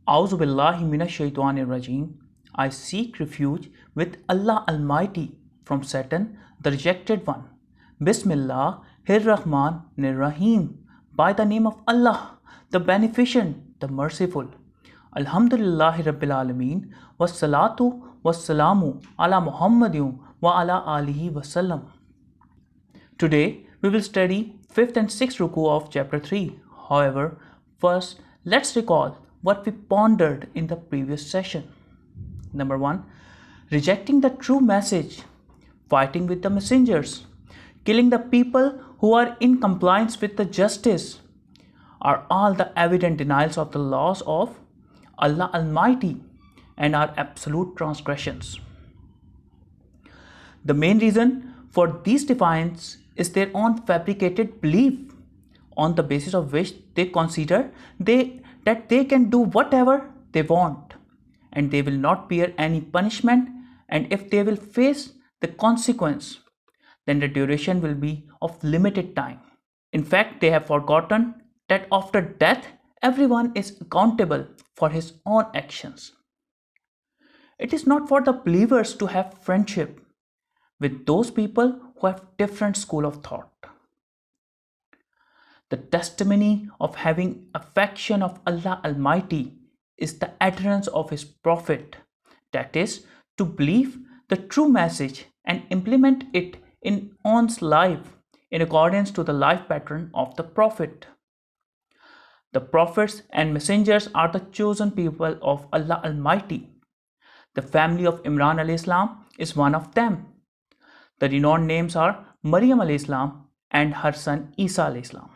Auzu billahi minash shaitanir rajim. I seek refuge with Allah Almighty from Satan, the rejected one. Bismillahir-Rahmanir-Rahim. By the name of Allah, the Beneficent, the Merciful. Alhamdulillahi Rabbil Alameen. Wassalatu wassalamu ala Muhammadin wa ala alihi wasallam. Today we will study 5th and 6th Ruku of chapter 3. However, first let's recall what we pondered in the previous session. Number 1. Rejecting the true message, fighting with the messengers, killing the people who are in compliance with the justice are all the evident denials of the laws of Allah Almighty and are absolute transgressions. The main reason for these defiance is their own fabricated belief, on the basis of which they consider that they can do whatever they want and they will not bear any punishment, and if they will face the consequence, then the duration will be of limited time. In fact, they have forgotten that after death, everyone is accountable for his own actions. It is not for the believers to have friendship with those people who have different school of thought. The testimony of having affection of Allah Almighty is the adherence of His Prophet, that is, to believe the true message and implement it in one's life in accordance to the life pattern of the Prophet. The prophets and messengers are the chosen people of Allah Almighty. The family of Imran alayhi salam is one of them. The renowned names are Maryam alayhi salam and her son Isa alayhi salam.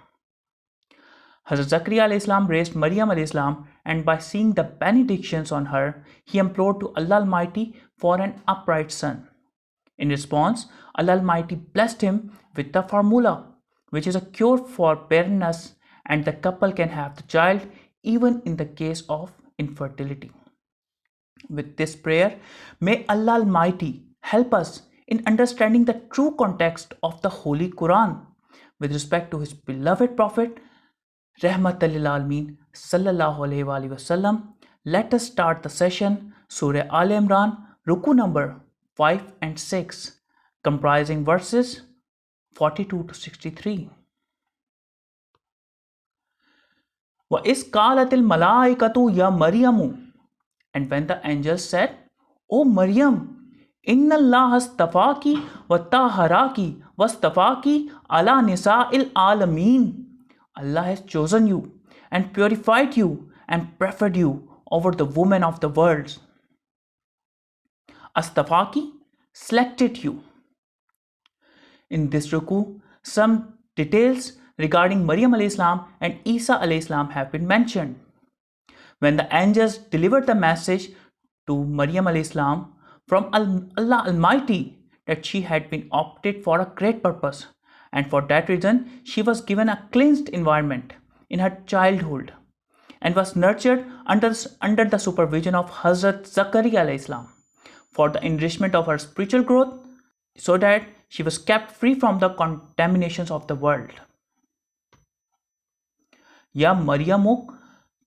Hazrat Zakariya alayhi salam raised Maryam alayhi salam, and by seeing the benedictions on her, he implored to Allah Almighty for an upright son. In response, Allah Almighty blessed him with the formula, which is a cure for barrenness, and the couple can have the child even in the case of infertility. With this prayer, may Allah Almighty help us in understanding the true context of the Holy Quran with respect to His beloved Prophet Rahmatal lil Alameen sallallahu alayhi wasallam. Let us start the session Surah Aali Imran, Ruku number 5 and 6, comprising verses 42 to 63. Wa is qalatil malaikatu ya Maryamu, and when the angels said, O Maryam, inna Allah astafaki wa taharaki wa astafaki ala nisa'il alameen. Allah has chosen you and purified you and preferred you over the women of the world. Astafaki, selected you. In this ruku, some details regarding Maryam alayhi salam and Isa alayhi salam have been mentioned. When the angels delivered the message to Maryam alayhi salam from Allah Almighty that she had been opted for a great purpose, and for that reason she was given a cleansed environment in her childhood and was nurtured under the supervision of Hazrat Zakariya alayhi salam for the enrichment of her spiritual growth, so that she was kept free from the contaminations of the world. Ya Maryamu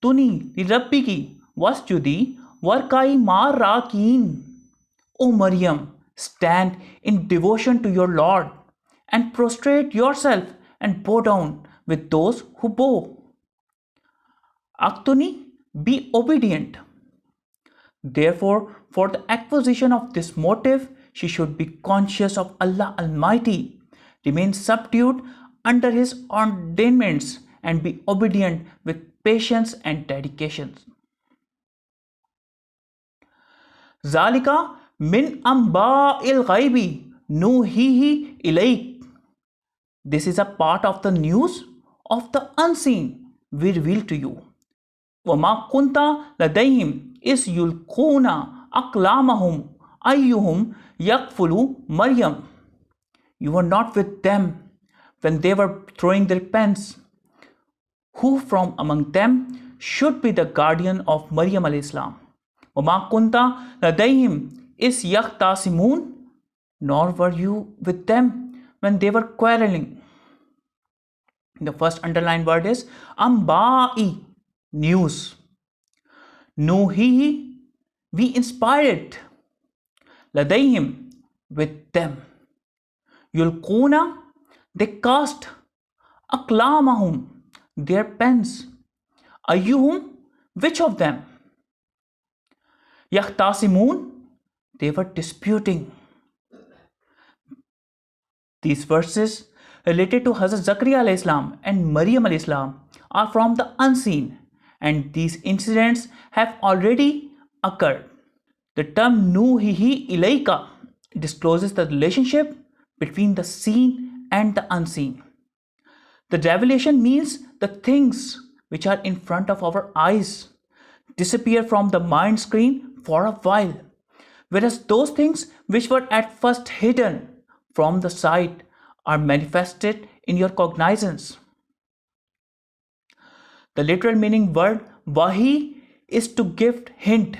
tuni li rabbiki wasjudi warkai ma rakin. O Maryam, stand in devotion to your Lord and prostrate yourself and bow down with those who bow. Aktuni, be obedient. Therefore, for the acquisition of this motive, she should be conscious of Allah Almighty, remain subdued under His ordainments, and be obedient with patience and dedication. Zalika min amba'il ghaibi nuhihi ilayk. This is a part of the news of the unseen we reveal to you. وَمَا كُنْتَ لَدَيْهِمْ إِذْ يُلْقُونَ أَقْلَامَهُمْ أَيُّهُمْ يَكْفُلُ مَرْيَمَ. You were not with them when they were throwing their pens. Who from among them should be the guardian of Maryam alayhi salam? وَمَا كُنْتَ لَدَيْهِمْ إِذْ يَخْتَصِمُونَ. Nor were you with them when they were quarreling. The first underlined word is amba'i, news. Nuhihi, we inspired it. Ladayhim, with them. Yulquna, they cast. Aklamahum, their pens. Ayyuhum, which of them? Yahtasimun, they were disputing. These verses related to Hazrat Zakariya alayhi salam and Maryam alayhi salam are from the unseen, and these incidents have already occurred. The term Nuhihi Ilaika discloses the relationship between the seen and the unseen. The revelation means the things which are in front of our eyes disappear from the mind screen for a while, whereas those things which were at first hidden from the sight are manifested in your cognizance. The literal meaning word wahi is to give hint,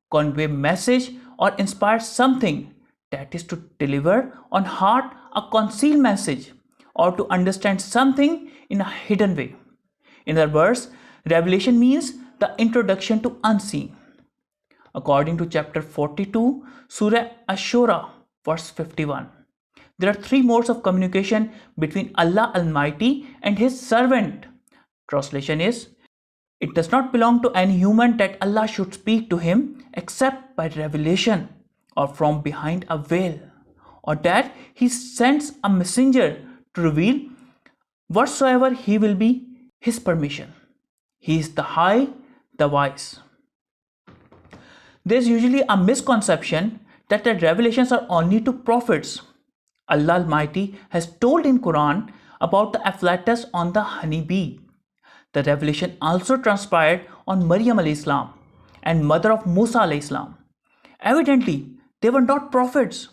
convey message, or inspire something, that is to deliver on heart a concealed message or to understand something in a hidden way. In other words, revelation means the introduction to unseen. According to chapter 42, Surah Ashura, verse 51, there are three modes of communication between Allah Almighty and His servant. Translation is, it does not belong to any human that Allah should speak to him except by revelation or from behind a veil, or that He sends a messenger to reveal whatsoever He will be His permission. He is the High, the Wise. There is usually a misconception that the revelations are only to prophets. Allah Almighty has told in Quran about the afflatus on the honey bee. The revelation also transpired on Maryam alayhi salam and mother of Musa alayhi salam. Evidently, they were not prophets.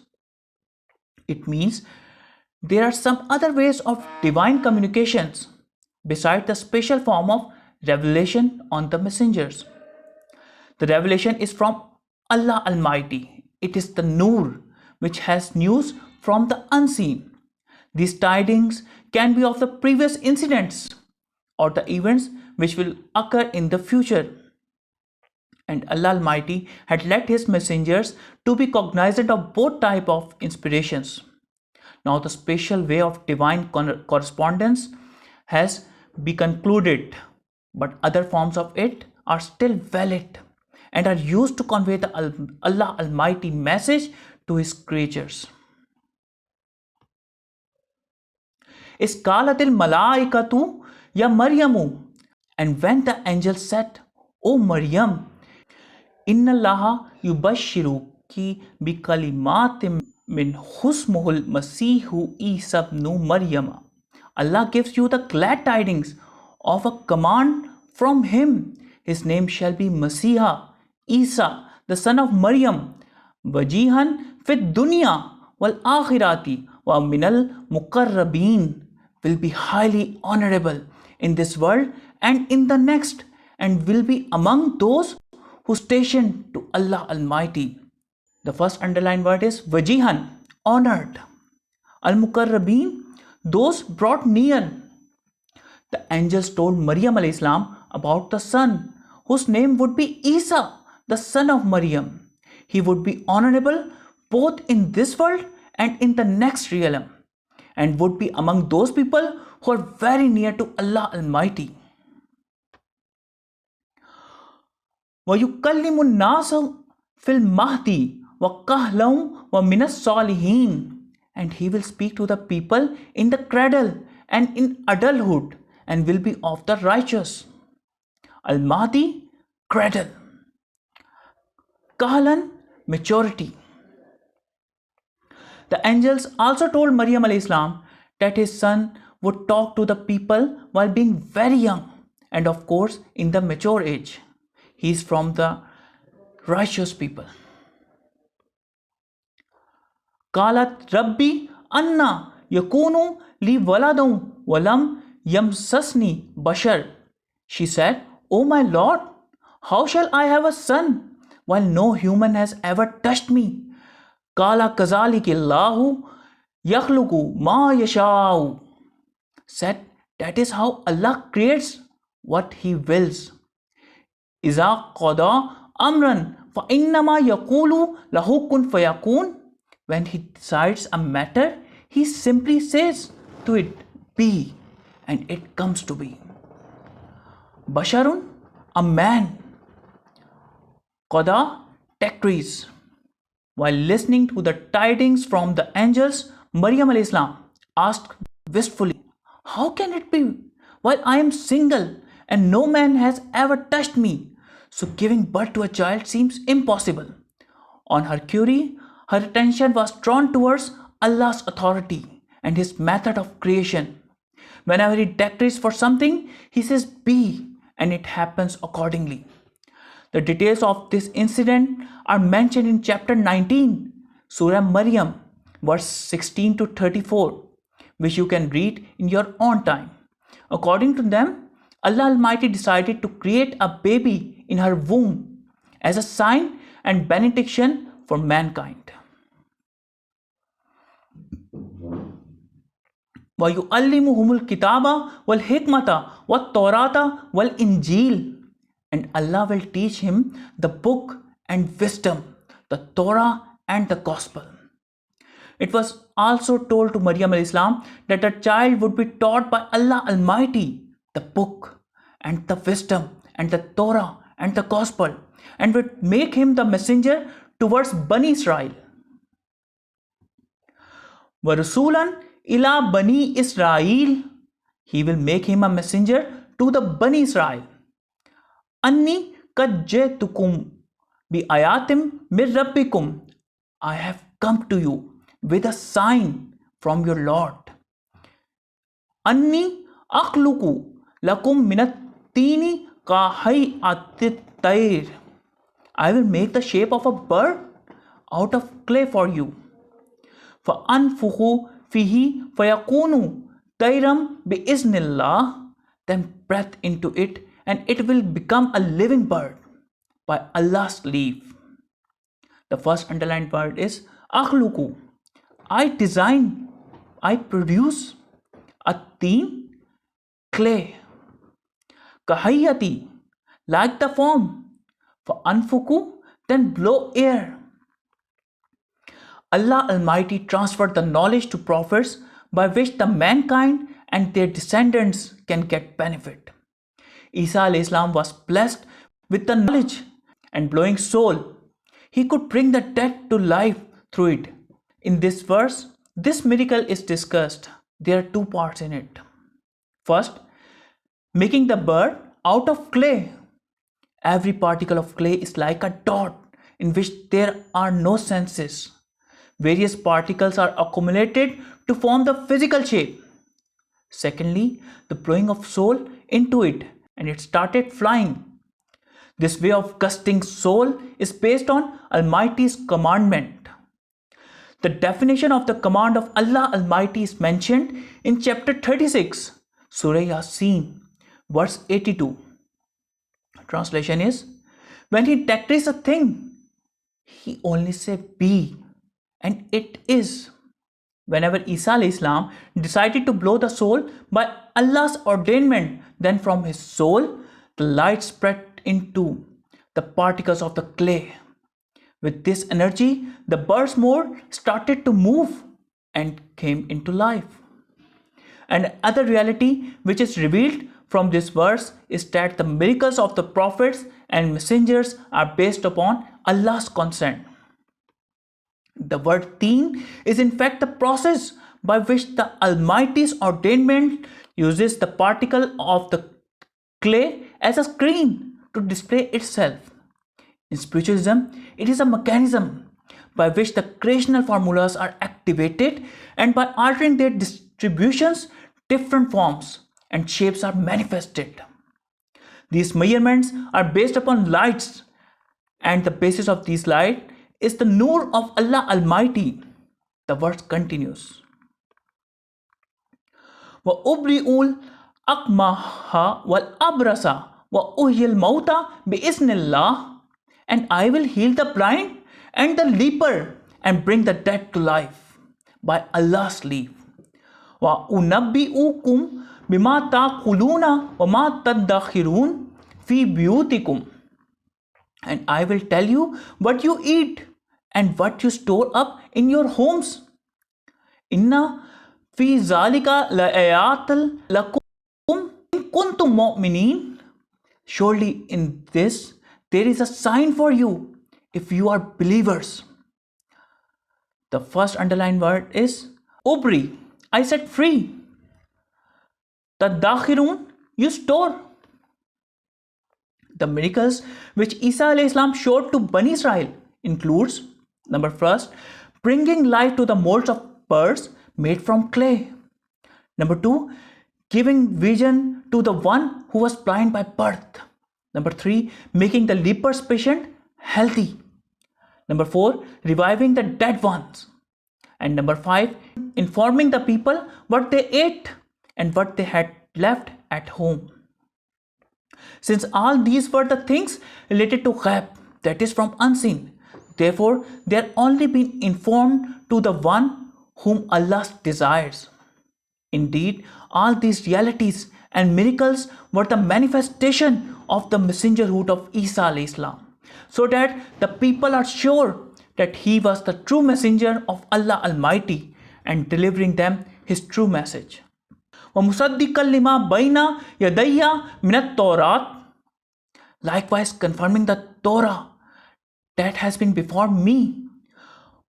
It means there are some other ways of divine communications besides the special form of revelation on the messengers. The revelation is from Allah Almighty. It is the Noor which has news from the unseen. These tidings can be of the previous incidents or the events which will occur in the future. And Allah Almighty had let His messengers to be cognizant of both types of inspirations. Now the special way of divine correspondence has been concluded, but other forms of it are still valid and are used to convey the Allah Almighty message to His creatures. Iskalatil malaikatu ya Maryamu, and when the angel said, O Maryam, inna Allaha yubashiruki bi kalimatim min husmuhul masihu Isa ibn Maryam. Allah gives you the glad tidings of a command from Him. His name shall be Masiha, Isa, the son of Maryam, wajihan fit dunya wal akhirati wa minal muqarrabin, will be highly honorable in this world and in the next, and will be among those who station to Allah Almighty. The first underlined word is wajihan, honored. Al-Muqarrabin, those brought near. The angels told Maryam alayhi salam about the son, whose name would be Isa, the son of Maryam. He would be honorable both in this world and in the next realm, and would be among those people who are very near to Allah Almighty. وَيُكَلِّمُ النَّاسَ فِي الْمَهْدِ وَكَهْلًا وَمِنَ الصَّالِحِينَ, and He will speak to the people in the cradle and in adulthood, and will be of the righteous. Al-Mahdi, cradle. Kahlan, maturity. The angels also told Maryam alayhi salam that his son would talk to the people while being very young, and of course in the mature age. He is from the righteous people. Qalat Rabbi anna yakunu li waladun walam yamsasni bashar. She said, O my Lord, how shall I have a son while no human has ever touched me? Qala kazaliki Allahu yakhluqu ma yasha'u. Said, that is how Allah creates what He wills. Iza qada Amran fa innama yaqulu lahu kun fayakun. When he decides a matter, he simply says to it, be, and it comes to be. Basharun, a man. Qada, decrees. While listening to the tidings from the angels, Maryam alayhi salam asked wistfully, how can it be while I am single and no man has ever touched me? So giving birth to a child seems impossible. On her query, her attention was drawn towards Allah's authority and His method of creation. Whenever He decrees for something, He says be, and it happens accordingly. The details of this incident are mentioned in chapter 19, Surah Maryam, verse 16 to 34, which you can read in your own time. According to them, Allah Almighty decided to create a baby in her womb as a sign and benediction for mankind. وَيُعَلِّمُهُمُ الْكِتَابَ وَالْحِكْمَةَ وَالتَّوْرَاةَ وَالْإِنْجِيلَ. And Allah will teach him the book and wisdom, the Torah and the Gospel. It was also told to Maryam alayhi salam that the child would be taught by Allah Almighty the book and the wisdom and the Torah and the Gospel, and would make him the messenger towards Bani Israel. وَرَسُولًا إِلَى Bani Israel. He will make him a messenger to the Bani Israel. Anni qad jaitukum bi ayatim min rabbikum. I have come to you with a sign from your Lord. Anni akhluqu lakum minat tini ka hay'atit tayr. I will make the shape of a bird out of clay for you. Fa anfukhu fihi fayakunu tayram bi iznillah. Then breath into it, and it will become a living bird by Allah's leave. The first underlined word is akhluqu. I design, I produce. A teen, clay. Kahayati, like the form. For anfuku, then blow air. Allah Almighty transferred the knowledge to prophets by which the mankind and their descendants can get benefit. Isa alayhi salam was blessed with the knowledge and blowing soul. He could bring the dead to life through it. In this verse, this miracle is discussed. There are two parts in it. First, making the bird out of clay. Every particle of clay is like a dot in which there are no senses. Various particles are accumulated to form the physical shape. Secondly, the blowing of soul into it, and it started flying. This way of gusting soul is based on Almighty's commandment. The definition of the command of Allah Almighty is mentioned in chapter 36, Surah Yasin, verse 82. Translation is, when He decrees a thing, He only says be, and it is. Whenever Isa alayhi salam decided to blow the soul by Allah's ordainment, then from his soul the light spread into the particles of the clay. With this energy, the bird's mold started to move and came into life. And another reality which is revealed from this verse is that the miracles of the prophets and messengers are based upon Allah's consent. The word teen is in fact the process by which the Almighty's ordainment uses the particle of the clay as a screen to display itself. In spiritualism, it is a mechanism by which the creational formulas are activated, and by altering their distributions, different forms and shapes are manifested. These measurements are based upon lights, and the basis of these light is the Nur of Allah Almighty. The verse continues. وَأُبْرِئُ الْأَكْمَحَ وَالْأَبْرَصَ وَأُحْيِي الْمَوْتَى بِإِذْنِ اللَّهِ. And I will heal the blind and the leper and bring the dead to life by Allah's leave. وَأُنَبِّئُكُمْ بِمَا تَأْكُلُونَ وَمَا تَدَّخِرُونَ فِي بُيُوتِكُمْ. and I will tell you what you eat and what you store up in your homes. Inna fi zalika laayatal lakum in kuntum mu'minin. Surely in this there is a sign for you if you are believers. The first underlined word is ubri. I said free. Tadakhirun, you store. The miracles which Isa alayhi salam showed to Bani Israel includes number first, bringing life to the molds of birds made from clay. Number two, giving vision to the one who was blind by birth. Number three, making the leper's patient healthy. Number four, reviving the dead ones. And number five, informing the people what they ate and what they had left at home. Since all these were the things related to ghaib, that is from unseen, therefore they are only being informed to the one whom Allah desires. Indeed, all these realities and miracles were the manifestation of the messengerhood of Isa alayhi salam, so that the people are sure that he was the true messenger of Allah Almighty and delivering them his true message. وَمُصَدِّقًا لِمَا بَيْنَ يَدَيَّ مِنَ التَّوْرَاتِ, likewise confirming the Torah that has been before me.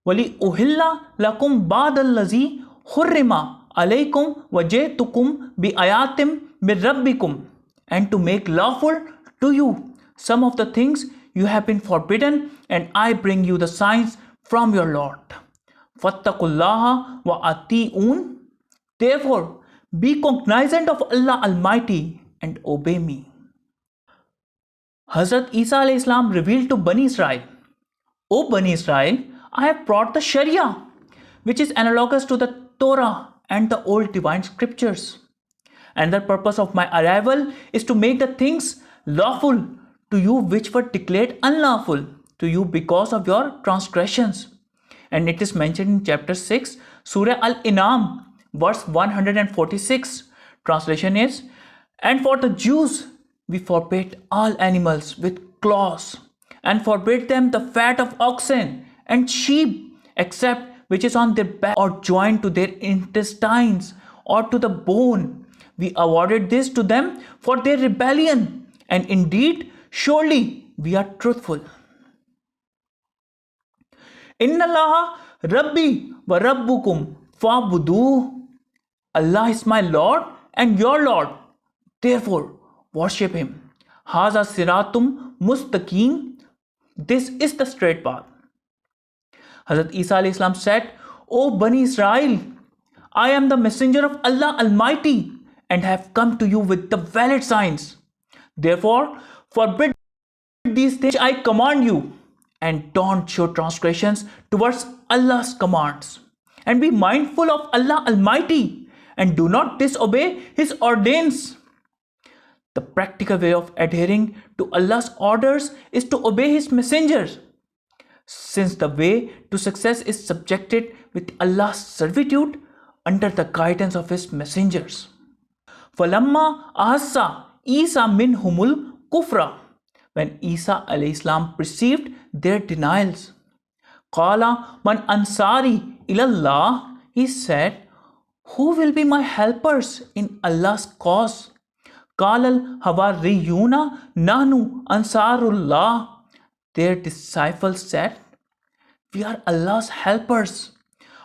وَلِأُحِلَّ لَكُمْ بَعْضَ الَّذِي حُرِّمَ عَلَيْكُمْ وَجِئْتُكُمْ بِآيَاتٍ مِّن رَبِّكُمْ, and to make lawful to you some of the things you have been forbidden, and I bring you the signs from your Lord. فَاتَّقُوا اللَّهَ وَأَطِيعُونِ, therefore be cognizant of Allah Almighty and obey me. Hazrat Isa alayhi salam revealed to Bani Israel, O Bani Israel, I have brought the Sharia, which is analogous to the Torah and the old divine scriptures. And the purpose of my arrival is to make the things lawful to you which were declared unlawful to you because of your transgressions. And it is mentioned in chapter 6, Surah Aali Imran, verse 146. Translation is, and for the Jews we forbade all animals with claws, and forbade them the fat of oxen and sheep, except which is on their back or joined to their intestines or to the bone. We awarded this to them for their rebellion, and indeed, surely we are truthful. Inna Allaha Rabbi wa Rabbukum fa'buduh. Allah is my Lord and your Lord, therefore worship him. Haza siratum mustaqim, this is the straight path. Hazrat Isa alayhi salam said, O Bani Israel, I am the messenger of Allah Almighty and have come to you with the valid signs. Therefore, forbid these things I command you, and don't show transgressions towards Allah's commands. And be mindful of Allah Almighty, and do not disobey His ordinance. The practical way of adhering to Allah's orders is to obey His messengers, since the way to success is subjected with Allah's servitude under the guidance of His messengers. فَلَمَّا أَحَسَّ Isa minhumul kufra, when Isa alayhi salam perceived their denials, Qala man ansari ilallah, he said, who will be my helpers in Allah's cause? Qala al-hawariyuna nahnu ansarullah, their disciples said, we are Allah's helpers.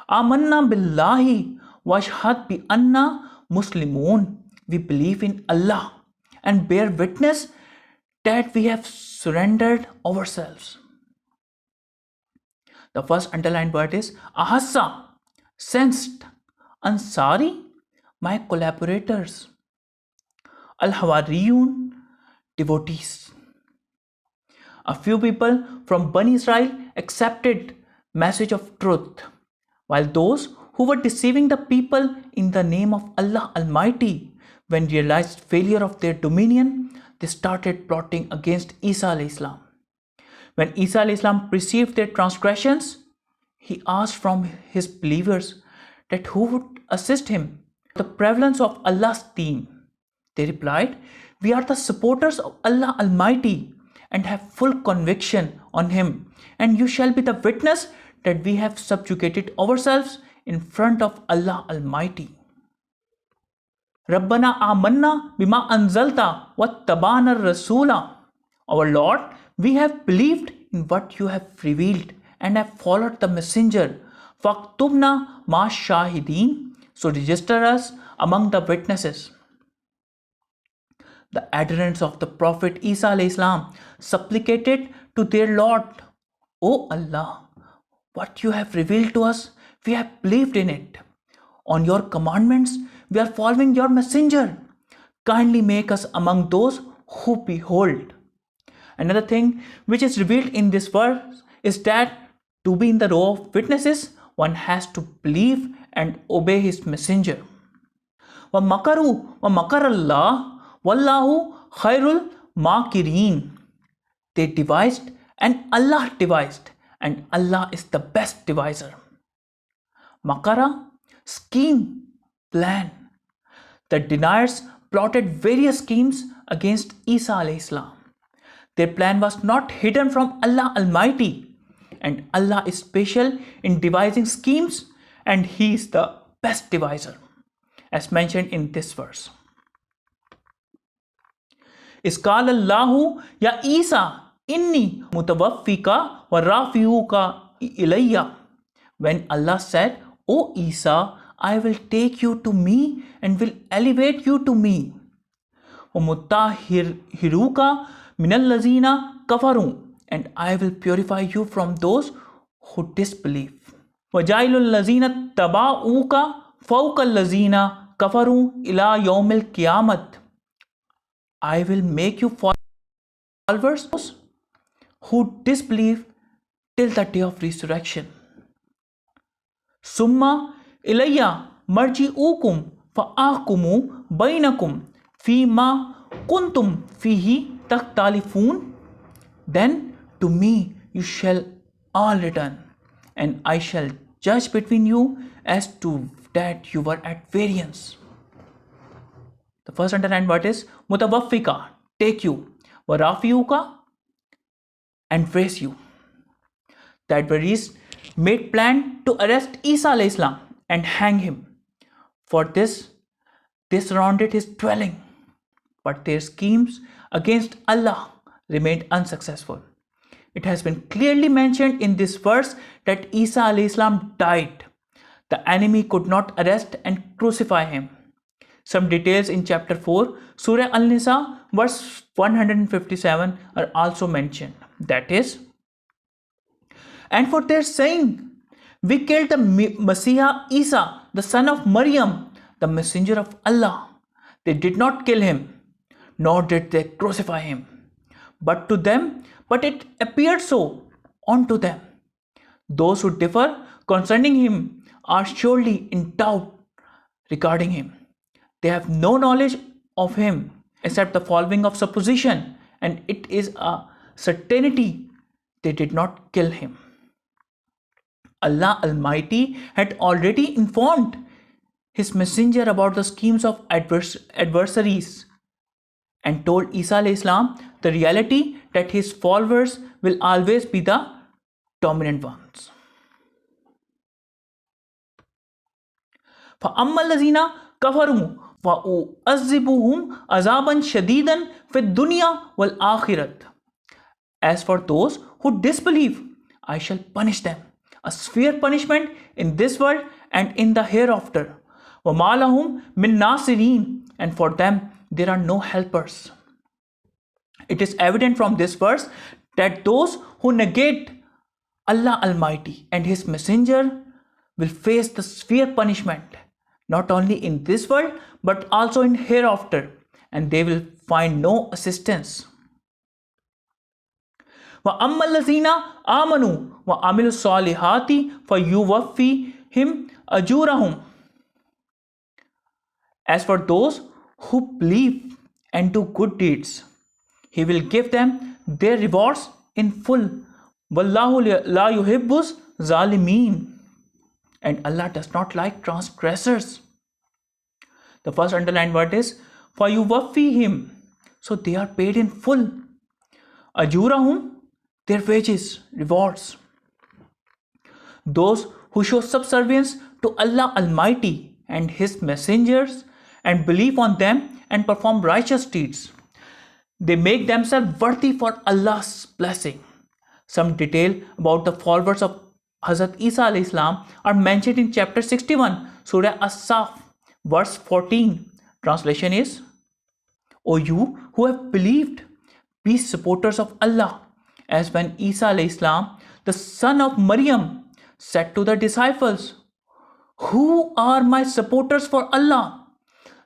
Amanna billahi washhad bi anna muslimun, we believe in Allah and bear witness that we have surrendered ourselves. The first underlined word is ahassa, sensed. Ansari, my collaborators. Al-Hawariyun, devotees. A few people from Bani Israel accepted message of truth, while those who were deceiving the people in the name of Allah Almighty, when realized failure of their dominion, they started plotting against Isa alayhi salam. When Isa alayhi salam perceived their transgressions, he asked from his believers that who would assist him. The prevalence of Allah's deen. They replied, we are the supporters of Allah Almighty and have full conviction on him, and you shall be the witness that we have subjugated ourselves in front of Allah Almighty. Rabbana amanna bima anzalta wattabana rasula. Our Lord, we have believed in what you have revealed and have followed the messenger. Faktubna ma shahideen. So register us among the witnesses. The adherents of the Prophet Isa alayhi salam supplicated to their Lord, O Allah, what you have revealed to us, we have believed in it. On your commandments, we are following your messenger. Kindly make us among those who behold. Another thing which is revealed in this verse is that to be in the row of witnesses, one has to believe and obey his messenger. وَمَكَرُوا وَمَكَرَ اللَّهُ وَاللَّهُ خَيْرُ الْمَاكِرِينَ. They devised and Allah devised, and Allah is the best deviser. Makara, scheme, plan. The deniers plotted various schemes against Isa alayhi salam. Their plan was not hidden from Allah Almighty, and Allah is special in devising schemes, and He is the best deviser, as mentioned in this verse. Iskal Allahu ya Isa inni mutawaffika wa rafiuka ilayya. When Allah said, O Isa, I will take you to me and will elevate you to me. وَمُطَهِّرُكَ مِنَ الَّذِينَ كَفَرُوا. And I will purify you from those who disbelieve. وَجَعِلُ الَّذِينَ تَبَعُوكَ فَوْقَ الَّذِينَ كَفَرُوا إِلَى يَوْمِ الْقِيَامَةِ. I will make you followers who disbelieve till the day of resurrection. Summa ilayya marji'ukum fa'ahkumu bainakum fima kuntum fihi takhtalifun. Then to me you shall all return, and I shall judge between you as to that you were at variance. The first underlined word is mutawaffika, take you, wa rafiuka, and raise you. That Adversaries made plan to arrest Isa alayhi salam and hang him. For this, they surrounded his dwelling, but their schemes against Allah remained unsuccessful. It has been clearly mentioned in this verse that Isa alayhi salam died. The enemy could not arrest and crucify him. Some details in chapter 4, Surah Al-Nisa, verse 157 are also mentioned. That is, and for their saying, we killed the Messiah Isa, the son of Maryam, the messenger of Allah. They did not kill him, nor did they crucify him. But it appeared so unto them. Those who differ concerning him are surely in doubt regarding him. They have no knowledge of him except the following of supposition, and it is a certainty they did not kill him. Allah Almighty had already informed his messenger about the schemes of adversaries and told Isa alayhi salam the reality that his followers will always be the dominant ones. فَأَمَّا الَّذِينَ كَفَرُوا فَأُعَذِّبُهُمْ عَذَابًا شَدِيدًا فِي الدُّنْيَا وَالْآخِرَةِ. As for those who disbelieve, I shall punish them a severe punishment in this world and in the hereafter. وَمَا لَهُمْ مِن نَاصِرِينَ. And for them there are no helpers. It is evident from this verse that those who negate Allah Almighty and His Messenger will face the severe punishment, not only in this world but also in hereafter, and they will find no assistance. وَأَمَّا الَّذِينَ آمَنُوا وَعَمِلُوا الصَّالِحَاتِ فَيُوَفِّيهِمْ أَجُورَهُمْ. As for those who believe and do good deeds, He will give them their rewards in full. وَاللَّهُ لَا يُحِبُّ الظَّالِمِينَ. And Allah does not like transgressors. The first underlined word is فَيُوَفِّيهِمْ. So they are paid in full. Ajurahum, their wages, rewards. Those who show subservience to Allah Almighty and His messengers and believe on them and perform righteous deeds, they make themselves worthy for Allah's blessing. Some detail about the followers of Hazrat Isa alayhi salam are mentioned in chapter 61, Surah As-Saf, verse 14. Translation is, O you who have believed, be supporters of Allah, as when Isa alayhi salam, the son of Maryam, said to the disciples, Who are my supporters for Allah?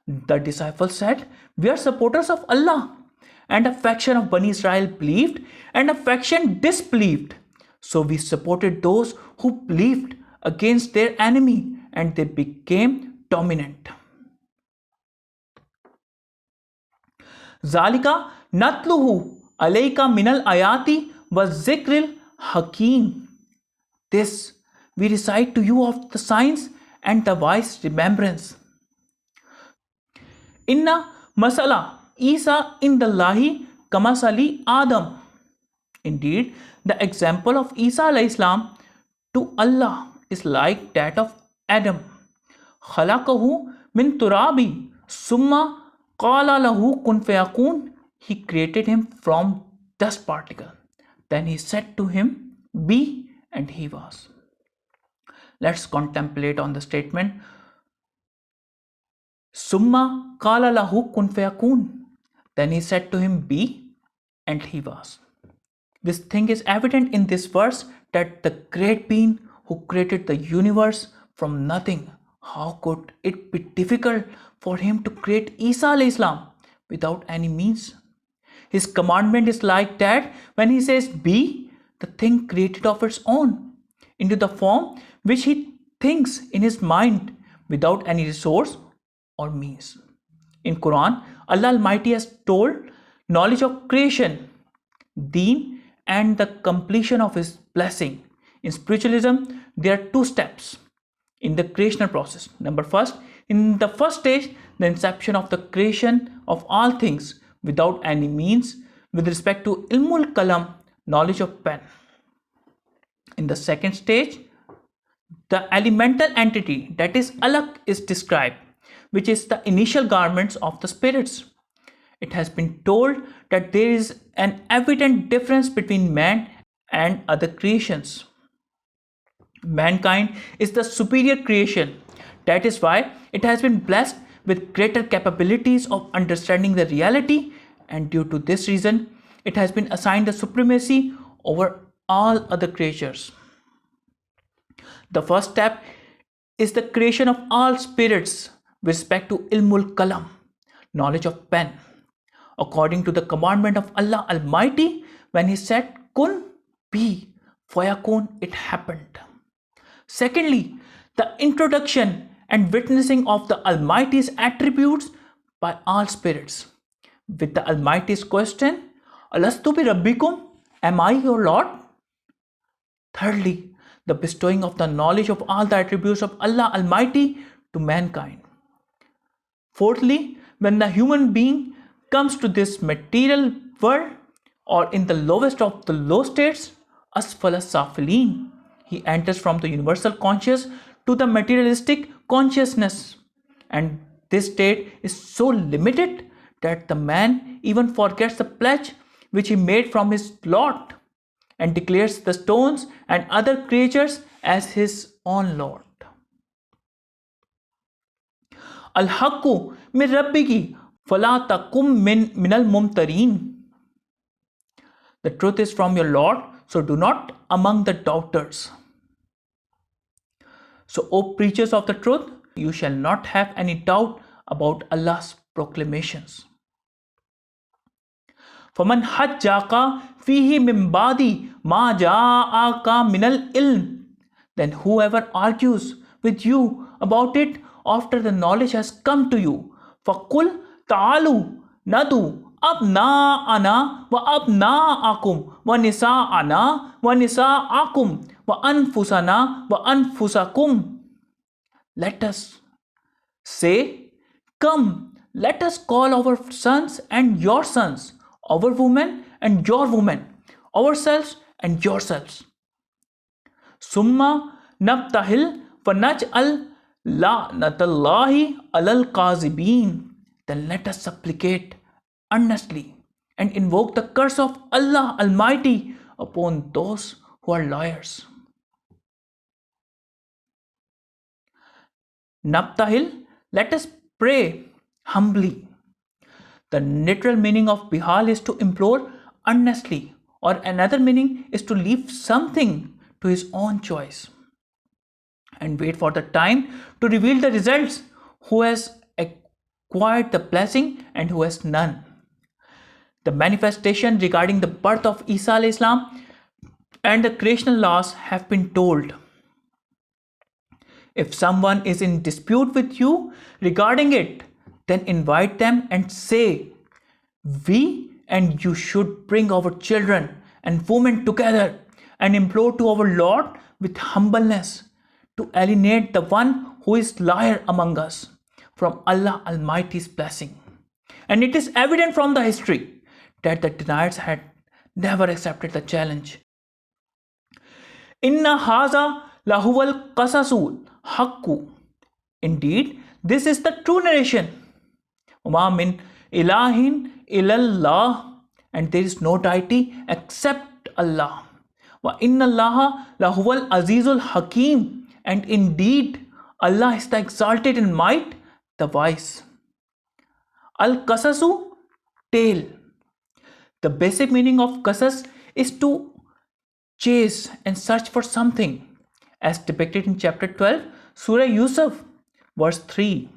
The disciples said, We are supporters of Allah. And a faction of Bani Israel believed, and a faction disbelieved. So we supported those who believed against their enemy, and they became dominant. Zalika natluhu alayka minal ayati wa zikril hakim. This we recite to you of the signs and the wise remembrance. Inna masala Isa indallahi kamasali Adam. Indeed, the example of Isa alayhi salam to Allah is like that of Adam. Khalaqahu min turabi summa qala lahu kun fayakun. He created him from dust particle. Then he said to him, Be, and he was. Let's contemplate on the statement. Summa qala lahu kun fayakun. Then he said to him, Be, and he was. This thing is evident in this verse that the great being who created the universe from nothing, how could it be difficult for him to create Isa alayhi salam without any means? His commandment is like that when he says, Be, the thing created of its own, into the form which he thinks in his mind without any resource or means. In Quran, Allah Almighty has told knowledge of creation, deen, and the completion of His blessing. In spiritualism, there are two steps in the creational process. In the first stage, the inception of the creation of all things without any means with respect to ilmul kalam, knowledge of pen. In the second stage, the elemental entity, that is alak, is described, which is the initial garments of the spirits. It has been told that there is an evident difference between man and other creations. Mankind is the superior creation. That is why it has been blessed with greater capabilities of understanding the reality, and due to this reason, it has been assigned the supremacy over all other creatures. The first step is the creation of all spirits with respect to ilmul kalam, knowledge of pen, according to the commandment of Allah Almighty when He said, Kun, be, fayakun, it happened. Secondly, the introduction and witnessing of the Almighty's attributes by all spirits. With the Almighty's question, Alastu bi Rabbikum, am I your Lord? Thirdly, the bestowing of the knowledge of all the attributes of Allah Almighty to mankind. Fourthly, when the human being comes to this material world, or in the lowest of the low states, asfala safilin, he enters from the universal conscious to the materialistic consciousness. And this state is so limited that the man even forgets the pledge which he made from his Lord and declares the stones and other creatures as his own Lord. Al-haqqu min rabbiki fala takum minal mumtareen. The truth is from your Lord, so do not among the doubters. So, O preachers of the truth, you shall not have any doubt about Allah's proclamations. فَمَنْ حَجَّاكَ فِيهِ مِنْ بَعْدِ مَا جَاءَكَ مِنَ الْإِلْمِ. Then whoever argues with you about it after the knowledge has come to you, فَقُلْ تَعَالُوا نَدُوا أَبْنَاءَنَا وَأَبْنَاءَكُمْ وَنِسَاءَنَا وَنِسَاءَكُمْ وَأَنفُسَنَا وَأَنفُسَكُمْ. Let us say, Come, let us call our sons and your sons, our women and your women, ourselves and yourselves. Summa nabtahil fanaj'al la'natallahi alal kazibin. Then let us supplicate earnestly and invoke the curse of Allah Almighty upon those who are liars. Nabtahil, let us pray humbly. The literal meaning of bihal is to implore earnestly, or another meaning is to leave something to his own choice and wait for the time to reveal the results, who has acquired the blessing and who has none. The manifestation regarding the birth of Isa alayhi salam and the creational laws have been told. If someone is in dispute with you regarding it, then invite them and say, we and you should bring our children and women together and implore to our Lord with humbleness to alienate the one who is liar among us from Allah Almighty's blessing. And it is evident from the history that the deniers had never accepted the challenge. Inna haza lahuwal qasasul haqqu. Indeed, this is the true narration. Wa min ilahin illallah, and there is no deity except Allah. Wa inna allaha lahuwal azizul hakim, and indeed Allah is the exalted in might, the wise. Al-qasasu, tale. The basic meaning of qasas is to chase and search for something, as depicted in chapter 12, Surah Yusuf, verse 3.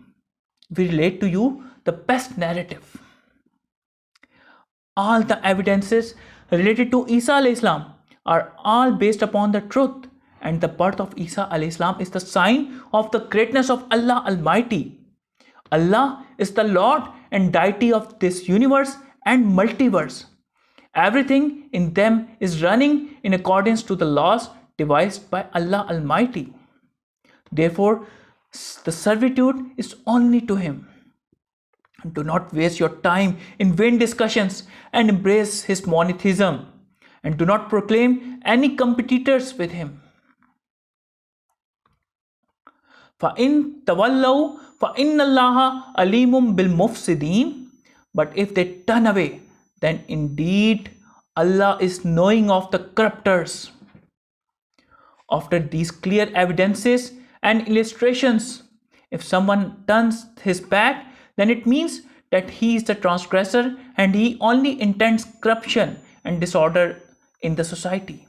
We relate to you the best narrative. All the evidences related to Isa alayhi salam are all based upon the truth, and the birth of Isa alayhi salam is the sign of the greatness of Allah Almighty. Allah is the Lord and deity of this universe and multiverse. Everything in them is running in accordance to the laws devised by Allah Almighty. Therefore, the servitude is only to Him. Do not waste your time in vain discussions and embrace His monotheism, and do not proclaim any competitors with Him. فَإِن تَوَلَّوْا فَإِنَّ اللَّهَ عَلِيمٌ بِالْمُفْسِدِينَ. But if they turn away, then indeed Allah is knowing of the corrupters. After these clear evidences and illustrations, if someone turns his back, then it means that he is the transgressor and he only intends corruption and disorder in the society.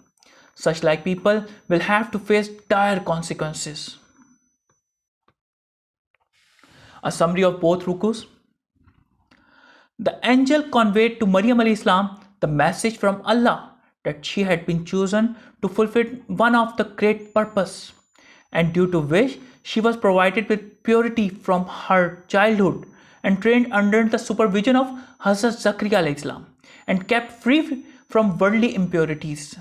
Such like people will have to face dire consequences. A summary of both Rukus. The angel conveyed to Maryam alayhi salam the message from Allah that she had been chosen to fulfill one of the great purpose, and due to which she was provided with purity from her childhood and trained under the supervision of Hazrat Zakariya alayhi salam and kept free from worldly impurities.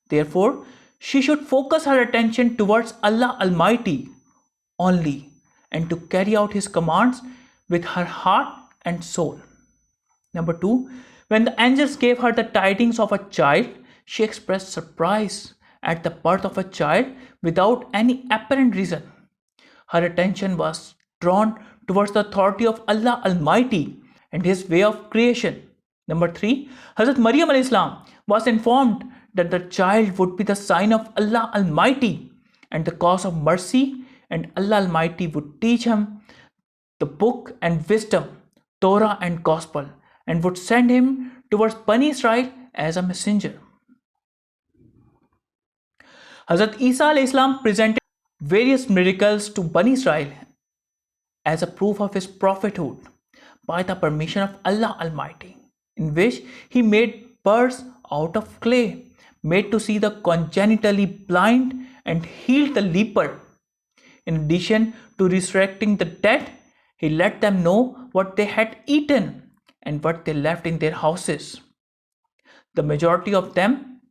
Therefore, she should focus her attention towards Allah Almighty only and to carry out His commands with her heart and soul. Number 2, when the angels gave her the tidings of a child, she expressed surprise at the birth of a child without any apparent reason. Her attention was drawn towards the authority of Allah Almighty and His way of creation. Number 3, Hazrat Maryam alayhi salam was informed that the child would be the sign of Allah Almighty and the cause of mercy, and Allah Almighty would teach him the book and wisdom, Torah and Gospel, and would send him towards Bani Israel as a messenger. Hazrat Isa alayhi salam presented various miracles to Bani Israel as a proof of his prophethood by the permission of Allah Almighty, in which he made birds out of clay, made to see the congenitally blind, and healed the leper. In addition to resurrecting the dead, he let them know what they had eaten and what they left in their houses. The majority of them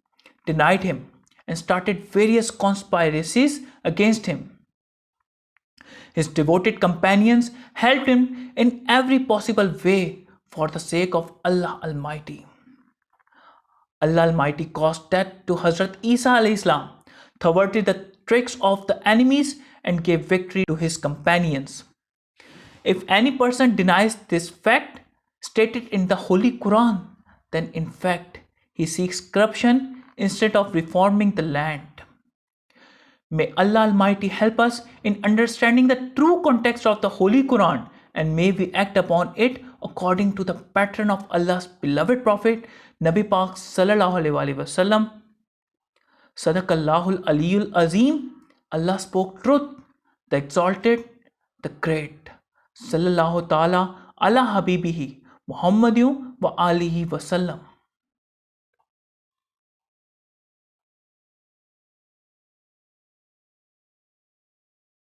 denied him and started various conspiracies against him. His devoted companions helped him in every possible way for the sake of Allah Almighty. Allah Almighty caused death to Hazrat Isa alayhi salam, thwarted the tricks of the enemies, and gave victory to his companions. If any person denies this fact stated in the Holy Quran, then in fact he seeks corruption instead of reforming the land. May Allah Almighty help us in understanding the true context of the Holy Quran, and may we act upon it according to the pattern of Allah's beloved Prophet Nabi Pak Sallallahu Alaihi Wasallam. Sadaqallahul Aliyul Azim. Allah spoke truth, the exalted, the great. Sallallahu Ta'ala ala Habibihi Muhammadiyum wa alihi wasallam.